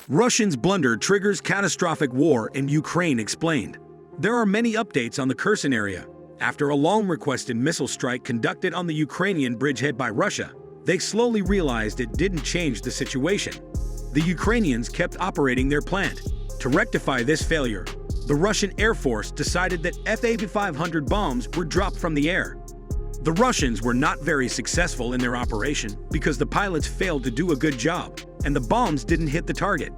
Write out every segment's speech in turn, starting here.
Russians' blunder triggers catastrophic war in Ukraine explained. There are many updates on the Kherson area. After a long-requested missile strike conducted on the Ukrainian bridgehead by Russia, they slowly realized it didn't change the situation. The Ukrainians kept operating their plant. To rectify this failure, the Russian Air Force decided that Fa-500 bombs were dropped from the air. The Russians were not very successful in their operation because the pilots failed to do a good job, and the bombs didn't hit the target.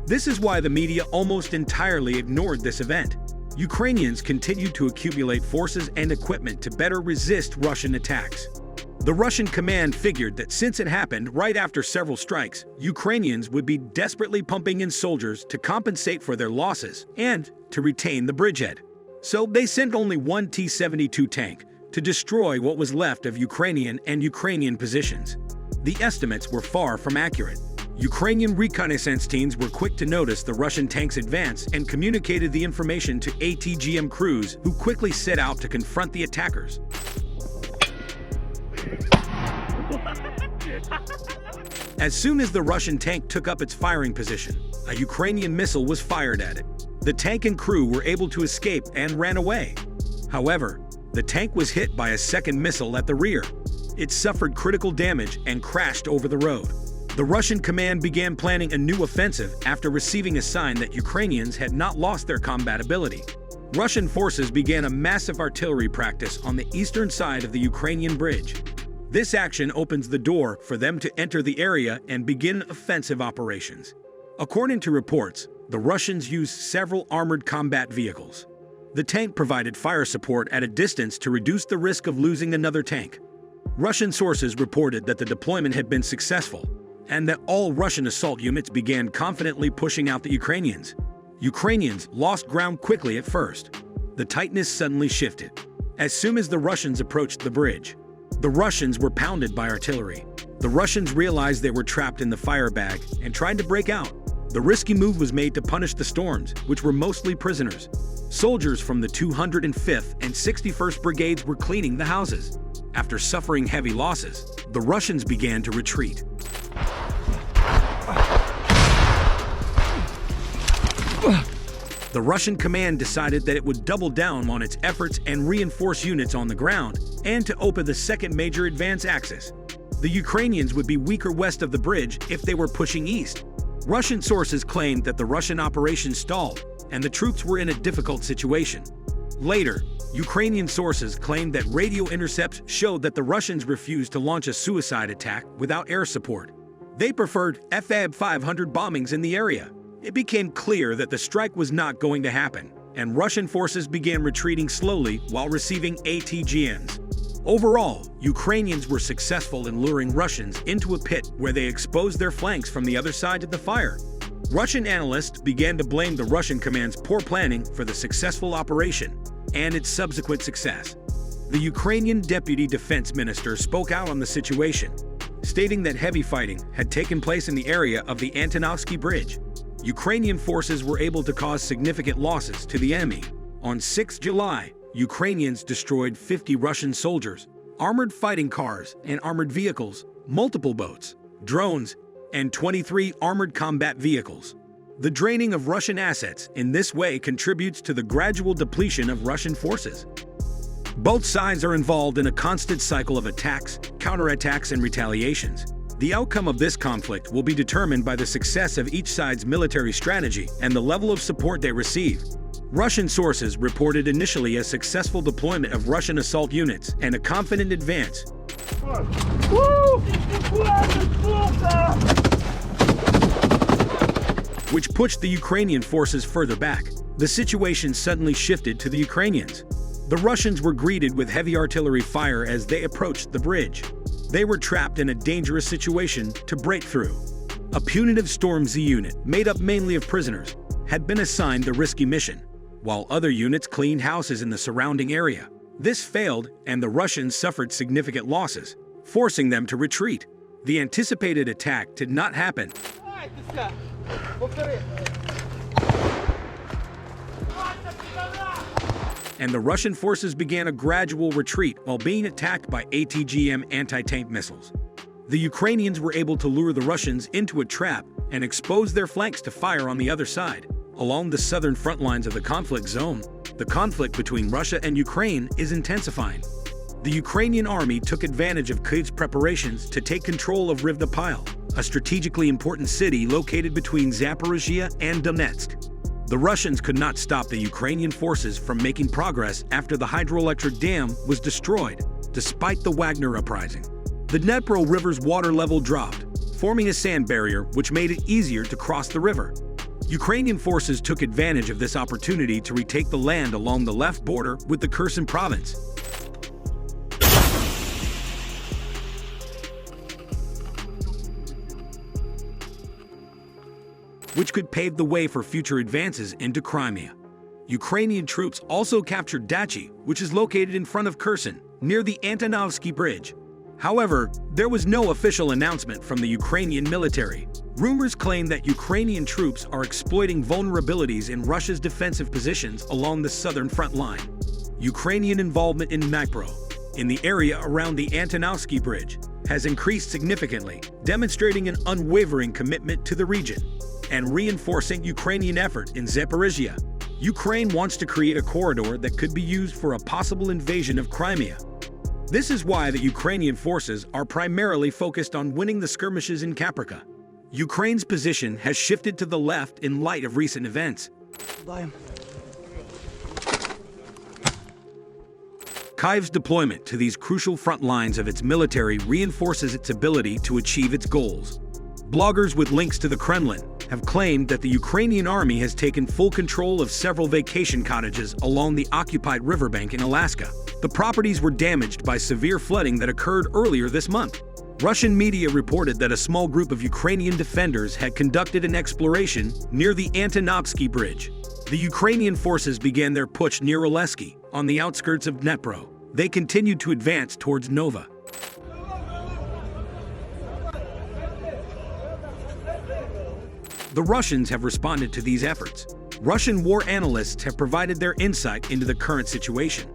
This is why the media almost entirely ignored this event. Ukrainians continued to accumulate forces and equipment to better resist Russian attacks. The Russian command figured that since it happened right after several strikes, Ukrainians would be desperately pumping in soldiers to compensate for their losses and to retain the bridgehead. So they sent only one T-72 tank to destroy what was left of Ukrainian positions. The estimates were far from accurate. Ukrainian reconnaissance teams were quick to notice the Russian tanks' advance and communicated the information to ATGM crews, who quickly set out to confront the attackers. As soon as the Russian tank took up its firing position, a Ukrainian missile was fired at it. The tank and crew were able to escape and ran away. However, the tank was hit by a second missile at the rear. It suffered critical damage and crashed over the road. The Russian command began planning a new offensive after receiving a sign that Ukrainians had not lost their combat ability. Russian forces began a massive artillery practice on the eastern side of the Ukrainian bridge. This action opens the door for them to enter the area and begin offensive operations. According to reports, the Russians used several armored combat vehicles. The tank provided fire support at a distance to reduce the risk of losing another tank. Russian sources reported that the deployment had been successful, and that all Russian assault units began confidently pushing out the Ukrainians. Ukrainians lost ground quickly at first. The tightness suddenly shifted. As soon as the Russians approached the bridge, the Russians were pounded by artillery. The Russians realized they were trapped in the fire bag and tried to break out. The risky move was made to punish the storms, which were mostly prisoners. Soldiers from the 205th and 61st Brigades were cleaning the houses. After suffering heavy losses, the Russians began to retreat. The Russian command decided that it would double down on its efforts and reinforce units on the ground, and to open the second major advance axis. The Ukrainians would be weaker west of the bridge if they were pushing east. Russian sources claimed that the Russian operation stalled, and the troops were in a difficult situation. Later, Ukrainian sources claimed that radio intercepts showed that the Russians refused to launch a suicide attack without air support. They preferred Fa-500 bombings in the area. It became clear that the strike was not going to happen, and Russian forces began retreating slowly while receiving ATGMs. Overall, Ukrainians were successful in luring Russians into a pit where they exposed their flanks from the other side of the fire. Russian analysts began to blame the Russian command's poor planning for the successful operation and its subsequent success. The Ukrainian deputy defense minister spoke out on the situation, stating that heavy fighting had taken place in the area of the Antonovsky Bridge. Ukrainian forces were able to cause significant losses to the enemy. On 6 July, Ukrainians destroyed 50 Russian soldiers, armored fighting cars and armored vehicles, multiple boats, drones, and 23 armored combat vehicles. The draining of Russian assets in this way contributes to the gradual depletion of Russian forces. Both sides are involved in a constant cycle of attacks, counterattacks, and retaliations. The outcome of this conflict will be determined by the success of each side's military strategy and the level of support they receive. Russian sources reported initially a successful deployment of Russian assault units and a confident advance, which pushed the Ukrainian forces further back. The situation suddenly shifted to the Ukrainians. The Russians were greeted with heavy artillery fire as they approached the bridge. They were trapped in a dangerous situation to break through. A punitive Storm Z unit, made up mainly of prisoners, had been assigned the risky mission, while other units cleaned houses in the surrounding area. This failed, and the Russians suffered significant losses, forcing them to retreat. The anticipated attack did not happen, and the Russian forces began a gradual retreat while being attacked by ATGM anti-tank missiles. The Ukrainians were able to lure the Russians into a trap and expose their flanks to fire on the other side. Along the southern front lines of the conflict zone, the conflict between Russia and Ukraine is intensifying. The Ukrainian army took advantage of Kyiv's preparations to take control of Rivne-Pyle, a strategically important city located between Zaporizhia and Donetsk. The Russians could not stop the Ukrainian forces from making progress after the hydroelectric dam was destroyed, despite the Wagner uprising. The Dnipro River's water level dropped, forming a sand barrier which made it easier to cross the river. Ukrainian forces took advantage of this opportunity to retake the land along the left border with the Kherson province. Which could pave the way for future advances into Crimea. Ukrainian troops also captured Dachi, which is located in front of Kherson, near the Antonovsky Bridge. However, there was no official announcement from the Ukrainian military. Rumors claim that Ukrainian troops are exploiting vulnerabilities in Russia's defensive positions along the southern front line. Ukrainian involvement in Dnipro, in the area around the Antonovsky Bridge, has increased significantly, demonstrating an unwavering commitment to the region and reinforcing Ukrainian effort in Zaporizhia. Ukraine wants to create a corridor that could be used for a possible invasion of Crimea. This is why the Ukrainian forces are primarily focused on winning the skirmishes in Kaprika. Ukraine's position has shifted to the left in light of recent events. Kyiv's deployment to these crucial front lines of its military reinforces its ability to achieve its goals. Bloggers with links to the Kremlin have claimed that the Ukrainian army has taken full control of several vacation cottages along the occupied riverbank in Alaska. The properties were damaged by severe flooding that occurred earlier this month. Russian media reported that a small group of Ukrainian defenders had conducted an exploration near the Antonovsky Bridge. The Ukrainian forces began their push near Oleski, on the outskirts of Dnipro. They continued to advance towards Nova. The Russians have responded to these efforts. Russian war analysts have provided their insight into the current situation.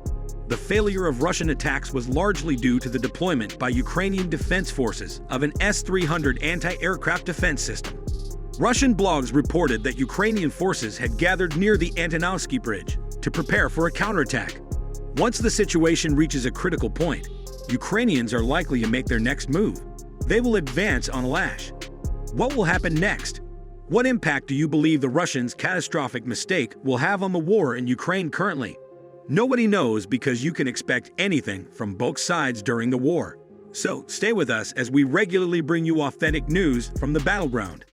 The failure of Russian attacks was largely due to the deployment by Ukrainian defense forces of an S-300 anti-aircraft defense system. Russian blogs reported that Ukrainian forces had gathered near the Antonovsky Bridge to prepare for a counterattack. Once the situation reaches a critical point, Ukrainians are likely to make their next move. They will advance on Alash. What will happen next? What impact do you believe the Russians' catastrophic mistake will have on the war in Ukraine currently? Nobody knows, because you can expect anything from both sides during the war. So stay with us as we regularly bring you authentic news from the battleground.